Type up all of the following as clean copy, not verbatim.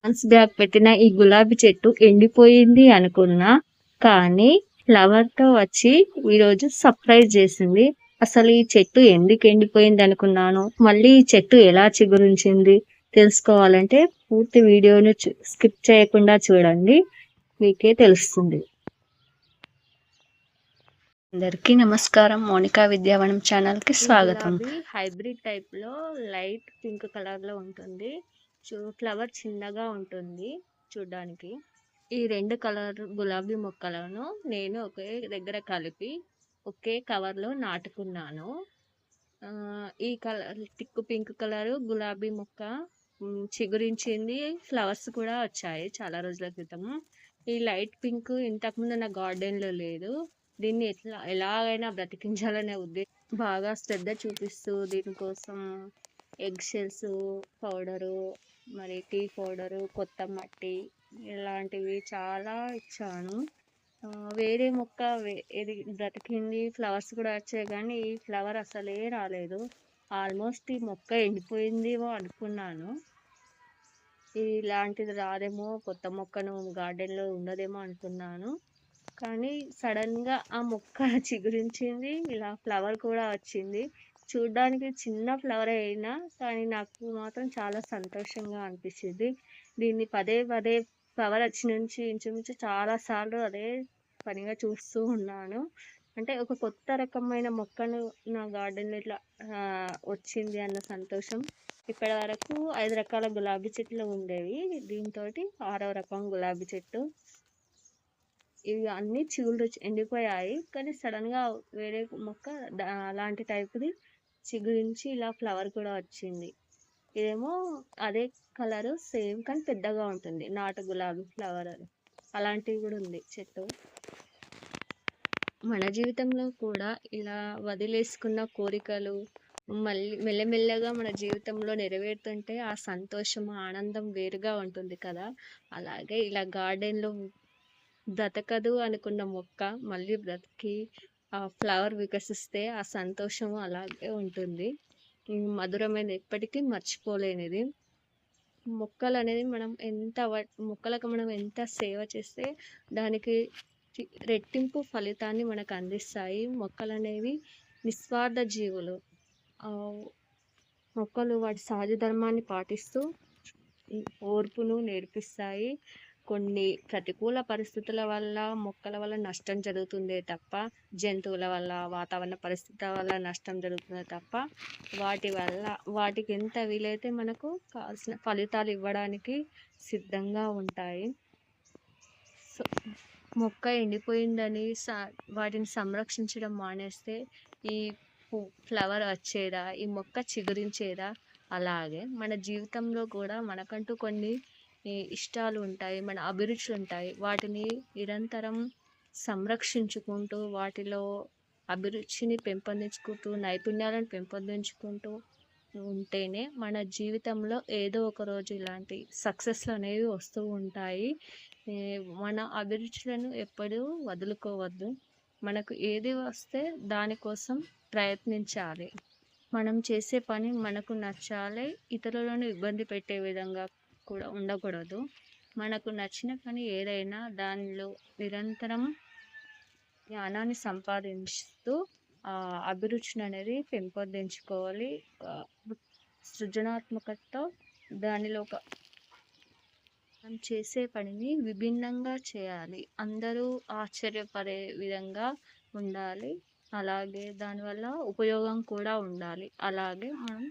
Months back పెట్టిన ఈ గులాబీ చెట్టు ఎండిపోయింది అనుకున్నా. కానీ ఫ్లవర్‌తో వచ్చి ఈరోజు సర్ప్రైజ్ చేసింది. అసలు ఈ చెట్టు ఎందుకు ఎండిపోయింది అనుకున్నాను. మళ్ళీ ఈ చెట్టు ఎలా చిగురించింది తెలుసుకోవాలంటే పూర్తి వీడియోని స్కిప్ చేయకుండా చూడండి. మీకే తెలుస్తుంది. అందరికీ నమస్కారం. మోనికా విద్యావనం ఛానల్‌కి స్వాగతం. హైబ్రిడ్ టైప్‌లో లైట్ పింక్ కలర్‌లో ఉంటుంది. ఫ్లవర్ చిన్నగా ఉంటుంది చూడ్డానికి. ఈ 2 కలర్ గులాబీ మొక్కలను నేను ఒకే దగ్గర కలిపి ఒకే కవర్‌లో నాటుకున్నాను. ఈ కలర్ థిక్ పింక్ కలర్ గులాబీ మొక్క చిగురించింది. ఫ్లవర్స్ కూడా వచ్చాయి చాలా రోజుల క్రితం. ఈ లైట్ పింక్ ఇంతకుముందు నా గార్డెన్‌లో లేదు. దీన్ని ఎలాగైనా బ్రతికించాలనే ఉద్దేశం బాగా శ్రద్ధ చూపిస్తూ దీనికోసం ఎగ్ షెల్స్ పౌడరు, మరి టీ పౌడరు, కొత్త మట్టి ఇలాంటివి చాలా ఇచ్చాను. వేరే మొక్క ఇది బ్రతికింది, ఫ్లవర్స్ కూడా వచ్చాయి, కానీ ఈ ఫ్లవర్ అసలే రాలేదు. ఆల్మోస్ట్ ఈ మొక్క ఎండిపోయిందేమో అనుకున్నాను. ఇలాంటిది రాదేమో, కొత్త మొక్కను గార్డెన్లో ఉండదేమో అనుకున్నాను. కానీ సడన్గా ఆ మొక్క చిగురించింది, ఇలా ఫ్లవర్ కూడా వచ్చింది. చూడ్డానికి చిన్న ఫ్లవర్ అయినా కానీ నాకు మాత్రం చాలా సంతోషంగా అనిపించింది. దీన్ని పదే పదే ఫ్లవర్ వచ్చి నుంచి ఇంచుమించు చాలా సార్లు అదే పనిగా చూస్తూ ఉన్నాను. అంటే ఒక కొత్త రకమైన మొక్కను నా గార్డెన్లో ఇట్లా వచ్చింది అన్న సంతోషం. ఇప్పటి వరకు 5 రకాల గులాబీ చెట్లు ఉండేవి. దీంతో 6వ రకం గులాబీ చెట్టు. ఇవి అన్ని చిగుళ్ళు ఎండిపోయాయి, కానీ సడన్గా వేరే మొక్క అలాంటి టైప్ది చిగురించి ఇలా ఫ్లవర్ కూడా వచ్చింది. ఇదేమో అదే కలర్ సేమ్ కానీ పెద్దగా ఉంటుంది, నాటు గులాబీ ఫ్లవర్ అలాంటివి కూడా ఉంది చెట్టు. మన జీవితంలో కూడా ఇలా వదిలేసుకున్న కోరికలు మళ్ళీ మెల్లమెల్లగా మన జీవితంలో నెరవేరుతుంటే ఆ సంతోషం ఆనందం వేరుగా ఉంటుంది కదా. అలాగే ఇలా గార్డెన్లో బ్రతకదు అనుకున్న మొక్క మళ్ళీ బ్రతికి ఆ ఫ్లవర్ వికసిస్తే ఆ సంతోషం అలాగే ఉంటుంది. మధురమైన ఎప్పటికీ మర్చిపోలేనిది. మొక్కలు అనేది మొక్కలకు మనం ఎంత సేవ చేస్తే దానికి రెట్టింపు ఫలితాన్ని మనకు అందిస్తాయి. మొక్కలు అనేవి నిస్వార్థ జీవులు. మొక్కలు వాటి సహజ ధర్మాన్ని పాటిస్తూ ఓర్పును నేర్పిస్తాయి. కొన్ని ప్రతికూల పరిస్థితుల వల్ల మొక్కల వల్ల నష్టం జరుగుతుందే తప్ప, జంతువుల వల్ల, వాతావరణ పరిస్థితుల వల్ల నష్టం జరుగుతుందే తప్ప, వాటికి ఎంత వీలైతే మనకు కావాల్సిన ఫలితాలు ఇవ్వడానికి సిద్ధంగా ఉంటాయి. సో మొక్క ఎండిపోయిందని వాటిని సంరక్షించడం మానేస్తే ఈ ఫ్లవర్ వచ్చేదా, ఈ మొక్క చిగురించేదా? అలాగే మన జీవితంలో కూడా మనకంటూ కొన్ని ఇష్టాలు ఉంటాయి, మన అభిరుచులు ఉంటాయి. వాటిని నిరంతరం సంరక్షించుకుంటూ వాటిలో అభిరుచిని పెంపొందించుకుంటూ నైపుణ్యాలను పెంపొందించుకుంటూ ఉంటేనే మన జీవితంలో ఏదో ఒక రోజు ఇలాంటి సక్సెస్లు అనేవి వస్తూ ఉంటాయి. మన అభిరుచులను ఎప్పుడూ వదులుకోవద్దు. మనకు ఏది వస్తే దానికోసం ప్రయత్నించాలి. మనం చేసే పని మనకు నచ్చాలి, ఇతరులను ఇబ్బంది పెట్టే విధంగా కూడా ఉండకూడదు. మనకు నచ్చిన పని ఏదైనా దానిలో నిరంతరం జ్ఞానాన్ని సంపాదిస్తూ అభిరుచిని అనేది పెంపొందించుకోవాలి. సృజనాత్మకతతో దానిలో మనం చేసే పనిని విభిన్నంగా చేయాలి. అందరూ ఆశ్చర్యపడే విధంగా ఉండాలి. అలాగే దానివల్ల ఉపయోగం కూడా ఉండాలి. అలాగే మనం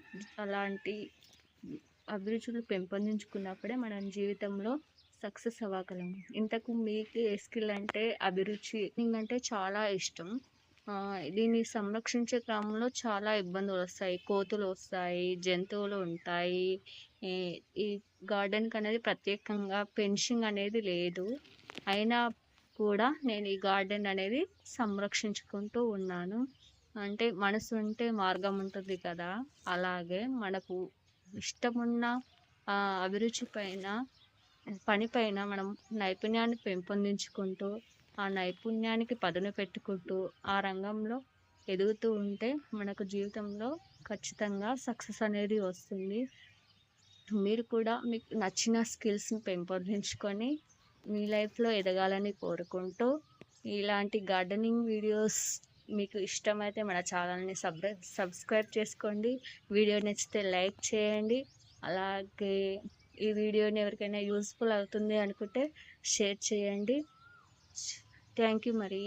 అలాంటి అభిరుచులు పెంపొందించుకున్నప్పుడే మనం జీవితంలో సక్సెస్ అవ్వగలం. ఇంతకు మీకు ఏ స్కిల్ అంటే అభిరుచి అంటే చాలా ఇష్టం. దీన్ని సంరక్షించే క్రమంలో చాలా ఇబ్బందులు వస్తాయి. కోతులు వస్తాయి, జంతువులు ఉంటాయి. ఈ గార్డెన్కి అనేది ప్రత్యేకంగా ఫెన్సింగ్ అనేది లేదు. అయినా కూడా నేను ఈ గార్డెన్ అనేది సంరక్షించుకుంటూ ఉన్నాను. అంటే మనసు ఉంటే మార్గం ఉంటుంది కదా, అలాగే మనకు ఇష్టమున్న అభిరుచి పనిపైన మనం నైపుణ్యాన్ని పెంపొందించుకుంటూ ఆ నైపుణ్యానికి పదును పెట్టుకుంటూ ఆ రంగంలో ఎదుగుతూ ఉంటే మనకు జీవితంలో ఖచ్చితంగా సక్సెస్ అనేది వస్తుంది. మీరు కూడా మీకు నచ్చిన స్కిల్స్ని పెంపొందించుకొని మీ లైఫ్లో ఎదగాలని కోరుకుంటూ, ఇలాంటి గార్డెనింగ్ వీడియోస్ మీకు ఇష్టమైతే మన ఛానల్ని సబ్స్క్రైబ్ చేసుకోండి. వీడియో నచ్చితే లైక్ చేయండి. అలాగే ఈ వీడియోని ఎవరికైనా యూస్ఫుల్ అవుతుంది అనుకుంటే షేర్ చేయండి. థ్యాంక్ యూ మరి.